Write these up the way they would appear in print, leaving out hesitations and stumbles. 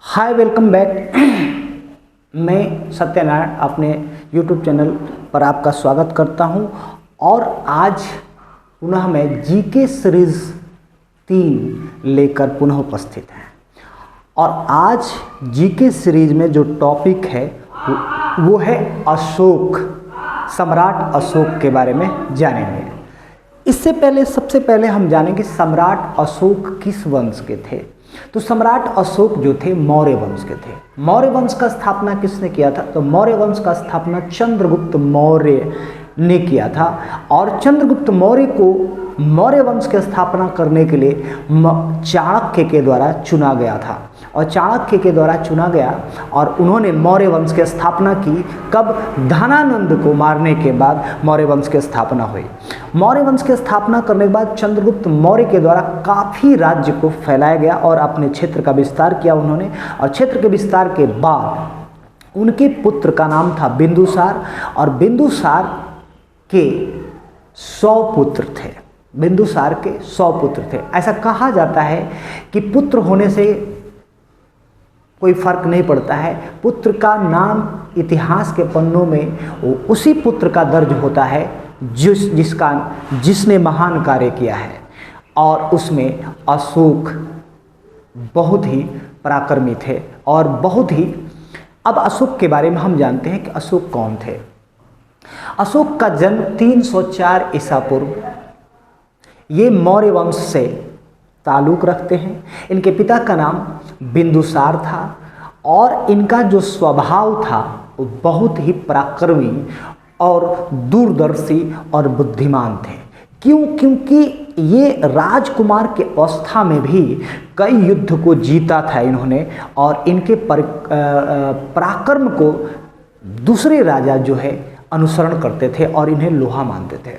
हाय, welcome back. मैं सत्यनारायण अपने YouTube channel पर आपका स्वागत करता हूं और आज पुनः मैं जीके सीरीज 3 लेकर पुनः उपस्थित हैं। और आज जीके सीरीज में जो टॉपिक है वो है अशोक, सम्राट अशोक के बारे में जानेंगे। इससे पहले सबसे पहले हम जानेंगे सम्राट अशोक किस वंश के थे। तो सम्राट अशोक जो थे मौर्य वंश के थे। मौर्य वंश का स्थापना किसने किया था? तो मौर्य वंश का स्थापना चंद्रगुप्त मौर्य ने किया था। और चंद्रगुप्त मौर्य को मौर्य वंश की स्थापना करने के लिए चाणक्य के द्वारा चुना गया था। और चाणक्य के द्वारा चुना गया और उन्होंने मौर्य वंश की स्थापना की। कब? धनानंद को मारने के बाद मौर्य वंश की स्थापना हुई। मौर्य वंश की स्थापना करने के बाद चंद्रगुप्त मौर्य के द्वारा काफ़ी राज्य को फैलाया गया और अपने क्षेत्र का विस्तार किया उन्होंने। और क्षेत्र के विस्तार के बाद उनके पुत्र का नाम था बिंदुसार। और बिंदुसार के 100 पुत्र थे। बिंदुसार के 100 पुत्र थे। ऐसा कहा जाता है कि पुत्र होने से कोई फर्क नहीं पड़ता है। पुत्र का नाम इतिहास के पन्नों में उसी पुत्र का दर्ज होता है जिसने महान कार्य किया है। और उसमें अशोक बहुत ही पराक्रमी थे और बहुत ही। अब अशोक के बारे में हम जानते हैं कि अशोक कौन थे। अशोक का जन्म 304 ईसा पूर्व। ये मौर्य वंश से ताल्लुक़ रखते हैं। इनके पिता का नाम बिंदुसार था और इनका जो स्वभाव था वो बहुत ही पराक्रमी और दूरदर्शी और बुद्धिमान थे। क्यों? क्योंकि ये राजकुमार के अवस्था में भी कई युद्ध को जीता था इन्होंने। और इनके पराक्रम को दूसरे राजा जो है अनुसरण करते थे और इन्हें लोहा मानते थे।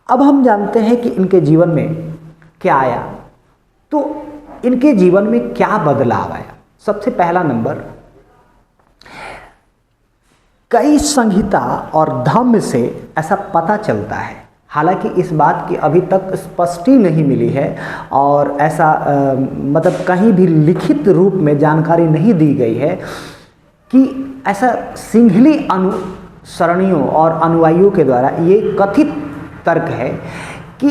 अब हम जानते हैं कि इनके जीवन में क्या आया। तो इनके जीवन में क्या बदलाव आया? सबसे पहला नंबर, कई संहिता और धम्म से ऐसा पता चलता है, हालांकि इस बात की अभी तक स्पष्टि नहीं मिली है और ऐसा मतलब कहीं भी लिखित रूप में जानकारी नहीं दी गई है कि ऐसा सिंहली अनुसरणियों और अनुयायियों के द्वारा ये कथित तर्क है कि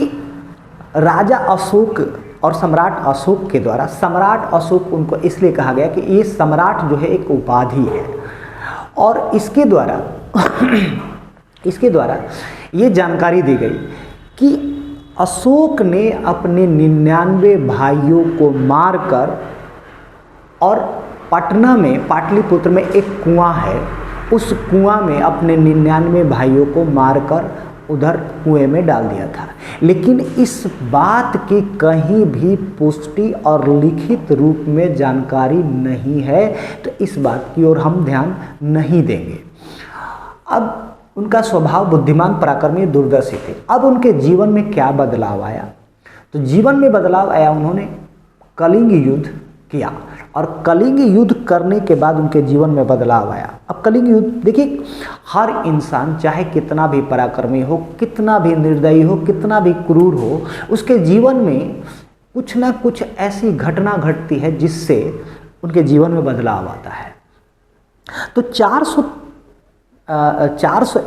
राजा अशोक और सम्राट अशोक के द्वारा, सम्राट अशोक उनको इसलिए कहा गया कि ये सम्राट जो है एक उपाधि है। और इसके द्वारा ये जानकारी दी गई कि अशोक ने अपने 99 भाइयों को मारकर, और पटना में पाटलिपुत्र में एक कुआं है, उस कुआं में अपने 99 भाइयों को मारकर उधर कुएं में डाल दिया था। लेकिन इस बात की कहीं भी पुष्टि और लिखित रूप में जानकारी नहीं है, तो इस बात की ओर हम ध्यान नहीं देंगे। अब उनका स्वभाव बुद्धिमान, पराक्रमी, दूरदर्शी थे। अब उनके जीवन में क्या बदलाव आया? तो जीवन में बदलाव आया, उन्होंने कलिंग युद्ध किया और कलिंग युद्ध करने के बाद उनके जीवन में बदलाव आया। अब कलिंग युद्ध देखिए, हर इंसान चाहे कितना भी पराक्रमी हो, कितना भी निर्दयी हो, कितना भी क्रूर हो, उसके जीवन में कुछ ना कुछ ऐसी घटना घटती है जिससे उनके जीवन में बदलाव आता है। तो 400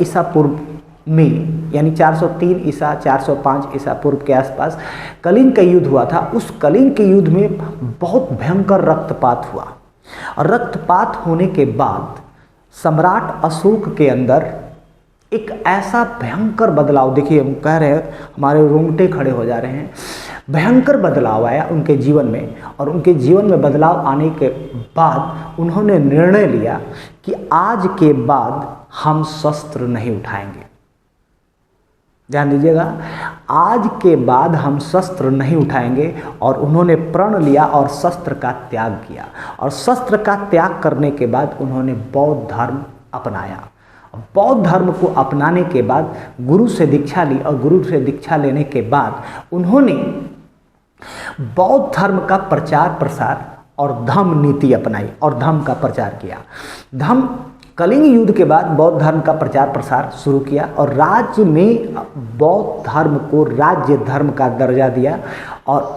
ईसा पूर्व में, यानी 403 ईसा 405 ईसा पूर्व के आसपास कलिंग का युद्ध हुआ था। उस कलिंग के युद्ध में बहुत भयंकर रक्तपात हुआ। और रक्तपात होने के बाद सम्राट अशोक के अंदर एक ऐसा भयंकर बदलाव, देखिए हम कह रहे हैं, हमारे रोंगटे खड़े हो जा रहे हैं, भयंकर बदलाव आया उनके जीवन में। और उनके जीवन में बदलाव आने के बाद उन्होंने निर्णय लिया कि आज के बाद हम शस्त्र नहीं उठाएंगे। ध्यान दीजिएगा, आज के बाद हम शस्त्र नहीं उठाएंगे। और उन्होंने प्रण लिया और शस्त्र का त्याग किया। और शस्त्र का त्याग करने के बाद उन्होंने बौद्ध धर्म अपनाया। बौद्ध धर्म को अपनाने के बाद गुरु से दीक्षा ली और गुरु से दीक्षा लेने के बाद उन्होंने बौद्ध धर्म का प्रचार प्रसार और धम्म नीति अपनाई और धम्म का प्रचार किया। धम्म कलिंग युद्ध के बाद बौद्ध धर्म का प्रचार प्रसार शुरू किया और राज्य में बौद्ध धर्म को राज्य धर्म का दर्जा दिया और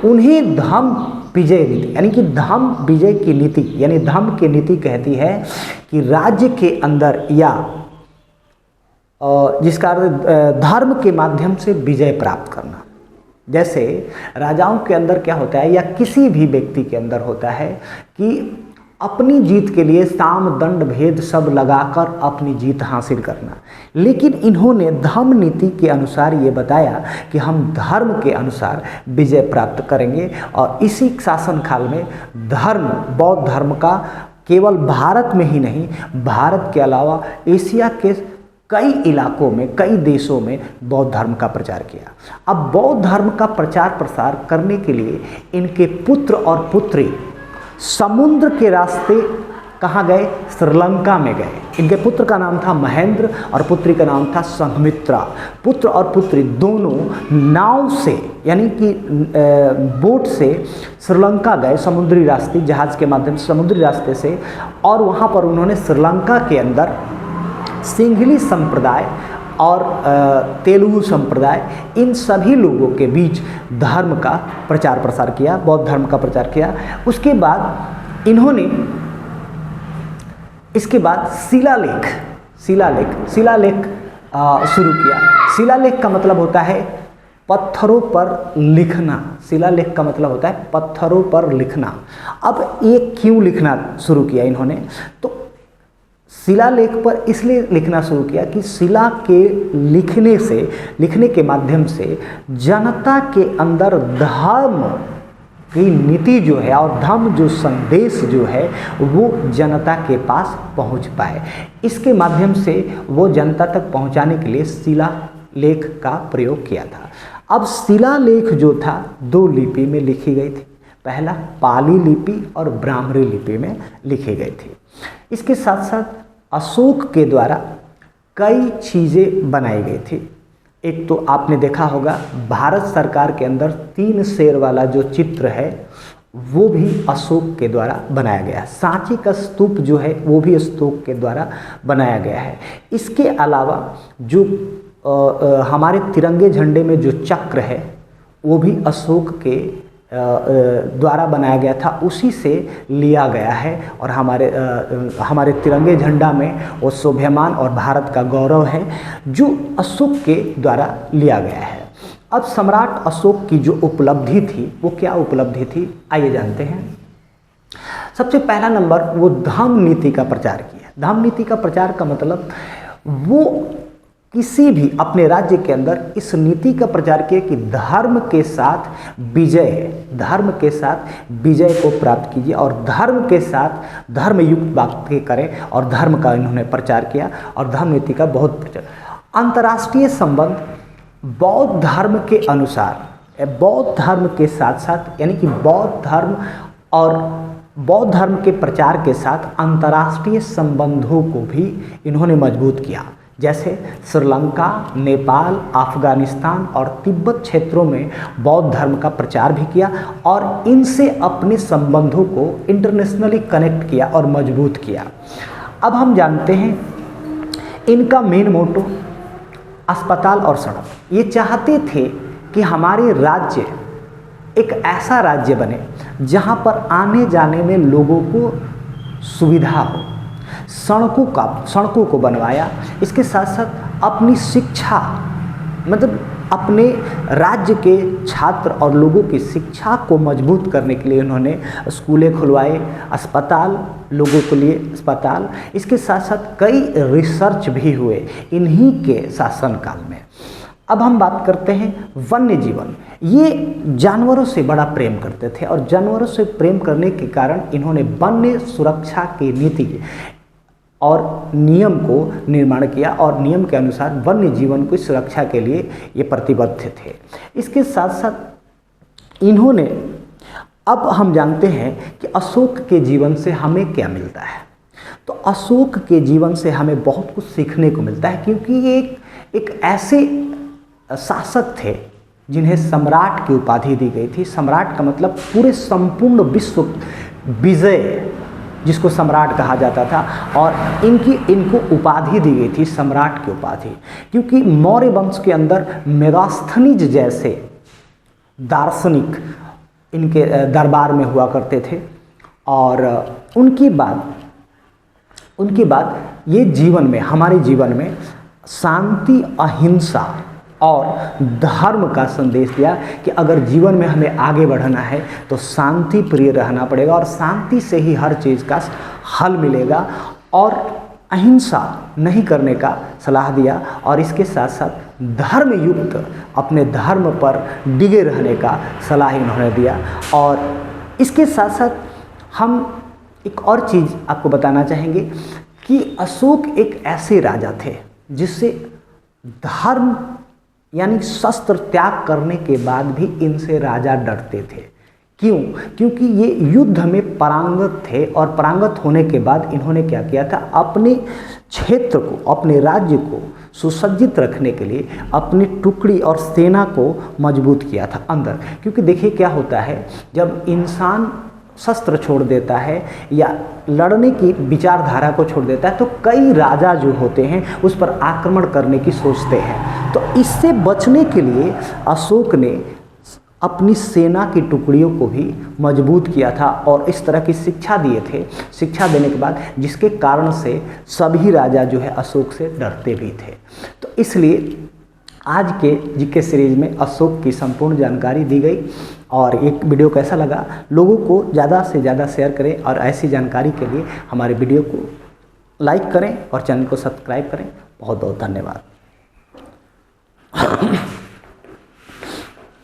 उन्हीं धम्म विजय नीति, यानी कि धम्म विजय की नीति, यानी धम्म की नीति कहती है कि राज्य के अंदर या जिसका धर्म के माध्यम से विजय प्राप्त करना। जैसे राजाओं के अंदर क्या होता है या किसी भी व्यक्ति के अंदर होता है कि अपनी जीत के लिए साम दंड भेद सब लगाकर अपनी जीत हासिल करना, लेकिन इन्होंने धम्म नीति के अनुसार ये बताया कि हम धर्म के अनुसार विजय प्राप्त करेंगे। और इसी शासन काल में धर्म, बौद्ध धर्म का केवल भारत में ही नहीं, भारत के अलावा एशिया के कई इलाकों में, कई देशों में बौद्ध धर्म का प्रचार किया। अब बौद्ध धर्म का प्रचार प्रसार करने के लिए इनके पुत्र और पुत्री समुद्र के रास्ते कहाँ गए? श्रीलंका में गए। इनके पुत्र का नाम था महेंद्र और पुत्री का नाम था संघमित्रा। पुत्र और पुत्री दोनों नाव से, यानी कि बोट से श्रीलंका गए, समुद्री रास्ते, जहाज के माध्यम से समुद्री रास्ते से, और वहाँ पर उन्होंने श्रीलंका के अंदर सिंघली संप्रदाय और तेलुगु संप्रदाय, इन सभी लोगों के बीच धर्म का प्रचार प्रसार किया, बौद्ध धर्म का प्रचार किया। उसके बाद इन्होंने इसके बाद शिलालेख शुरू किया। शिलालेख का मतलब होता है पत्थरों पर लिखना। शिलालेख का मतलब होता है पत्थरों पर लिखना। अब ये क्यों लिखना शुरू किया इन्होंने? तो शिलालेख पर इसलिए लिखना शुरू किया कि शिला के लिखने के माध्यम से जनता के अंदर धर्म की नीति जो है और धर्म जो संदेश जो है वो जनता के पास पहुंच पाए। इसके माध्यम से वो जनता तक पहुंचाने के लिए शिलालेख का प्रयोग किया था। अब शिलालेख जो था 2 लिपि में लिखी गई थी। पहला पाली लिपि और ब्राह्मणी लिपि में लिखी गई थी। इसके साथ साथ अशोक के द्वारा कई चीज़ें बनाई गई थी। एक तो आपने देखा होगा भारत सरकार के अंदर 3 शेर वाला जो चित्र है वो भी अशोक के द्वारा बनाया गया है। सांची का स्तूप जो है वो भी अशोक के द्वारा बनाया गया है। इसके अलावा जो हमारे तिरंगे झंडे में जो चक्र है वो भी अशोक के द्वारा बनाया गया था, उसी से लिया गया है। और हमारे तिरंगे झंडा में वो शोभायमान और भारत का गौरव है जो अशोक के द्वारा लिया गया है। अब सम्राट अशोक की जो उपलब्धि थी वो क्या उपलब्धि थी, आइए जानते हैं। सबसे पहला नंबर, वो धम्म नीति का प्रचार किया। धम्म नीति का प्रचार का मतलब वो किसी भी अपने राज्य के अंदर इस नीति का प्रचार किया कि धर्म के साथ विजय को प्राप्त कीजिए और धर्म के साथ धर्मयुक्त बातें करें, और धर्म का इन्होंने प्रचार किया और धर्म नीति का बहुत प्रचार। अंतर्राष्ट्रीय संबंध बौद्ध धर्म के अनुसार, बौद्ध धर्म के साथ साथ, यानी कि बौद्ध धर्म और बौद्ध धर्म के प्रचार के साथ अंतर्राष्ट्रीय संबंधों को भी इन्होंने मजबूत किया। जैसे श्रीलंका, नेपाल, अफगानिस्तान और तिब्बत क्षेत्रों में बौद्ध धर्म का प्रचार भी किया और इनसे अपने संबंधों को इंटरनेशनली कनेक्ट किया और मजबूत किया। अब हम जानते हैं इनका मेन मोटो अस्पताल और सड़क। ये चाहते थे कि हमारे राज्य एक ऐसा राज्य बने जहाँ पर आने जाने में लोगों को सुविधा हो। सड़कों को बनवाया। इसके साथ साथ अपनी शिक्षा, मतलब अपने राज्य के छात्र और लोगों की शिक्षा को मजबूत करने के लिए उन्होंने स्कूलें खुलवाए, अस्पताल, लोगों के लिए अस्पताल। इसके साथ साथ कई रिसर्च भी हुए इन्हीं के शासनकाल में। अब हम बात करते हैं वन्य जीवन। ये जानवरों से बड़ा प्रेम करते थे और जानवरों से प्रेम करने के कारण इन्होंने वन्य सुरक्षा की नीति और नियम को निर्माण किया और नियम के अनुसार वन्य जीवन की सुरक्षा के लिए ये प्रतिबद्ध थे। इसके साथ साथ इन्होंने, अब हम जानते हैं कि अशोक के जीवन से हमें क्या मिलता है। तो अशोक के जीवन से हमें बहुत कुछ सीखने को मिलता है, क्योंकि ये एक ऐसे शासक थे जिन्हें सम्राट की उपाधि दी गई थी। सम्राट का मतलब पूरे संपूर्ण विश्व विजय, जिसको सम्राट कहा जाता था, और इनको उपाधि दी गई थी सम्राट की उपाधि, क्योंकि मौर्य वंश के अंदर मेगास्थनीज जैसे दार्शनिक इनके दरबार में हुआ करते थे। और उनकी बात ये जीवन में, हमारे जीवन में शांति, अहिंसा और धर्म का संदेश दिया कि अगर जीवन में हमें आगे बढ़ना है तो शांति प्रिय रहना पड़ेगा और शांति से ही हर चीज़ का हल मिलेगा, और अहिंसा नहीं करने का सलाह दिया। और इसके साथ साथ धर्म युक्त अपने धर्म पर डिगे रहने का सलाह इन्होंने दिया। और इसके साथ साथ हम एक और चीज़ आपको बताना चाहेंगे कि अशोक एक ऐसे राजा थे जिससे धर्म यानी शस्त्र त्याग करने के बाद भी इनसे राजा डरते थे। क्यों? क्योंकि ये युद्ध में पारंगत थे, और पारंगत होने के बाद इन्होंने क्या किया था, अपने क्षेत्र को, अपने राज्य को सुसज्जित रखने के लिए अपनी टुकड़ी और सेना को मजबूत किया था अंदर। क्योंकि देखिए क्या होता है, जब इंसान शस्त्र छोड़ देता है या लड़ने की विचारधारा को छोड़ देता है तो कई राजा जो होते हैं उस पर आक्रमण करने की सोचते हैं। तो इससे बचने के लिए अशोक ने अपनी सेना की टुकड़ियों को भी मजबूत किया था और इस तरह की शिक्षा दिए थे। शिक्षा देने के बाद जिसके कारण से सभी राजा जो है अशोक से डरते भी थे। तो इसलिए आज के जीके सीरीज में अशोक की संपूर्ण जानकारी दी गई। और एक वीडियो कैसा लगा, लोगों को ज़्यादा से ज़्यादा शेयर करें और ऐसी जानकारी के लिए हमारे वीडियो को लाइक करें और चैनल को सब्सक्राइब करें। बहुत बहुत धन्यवाद।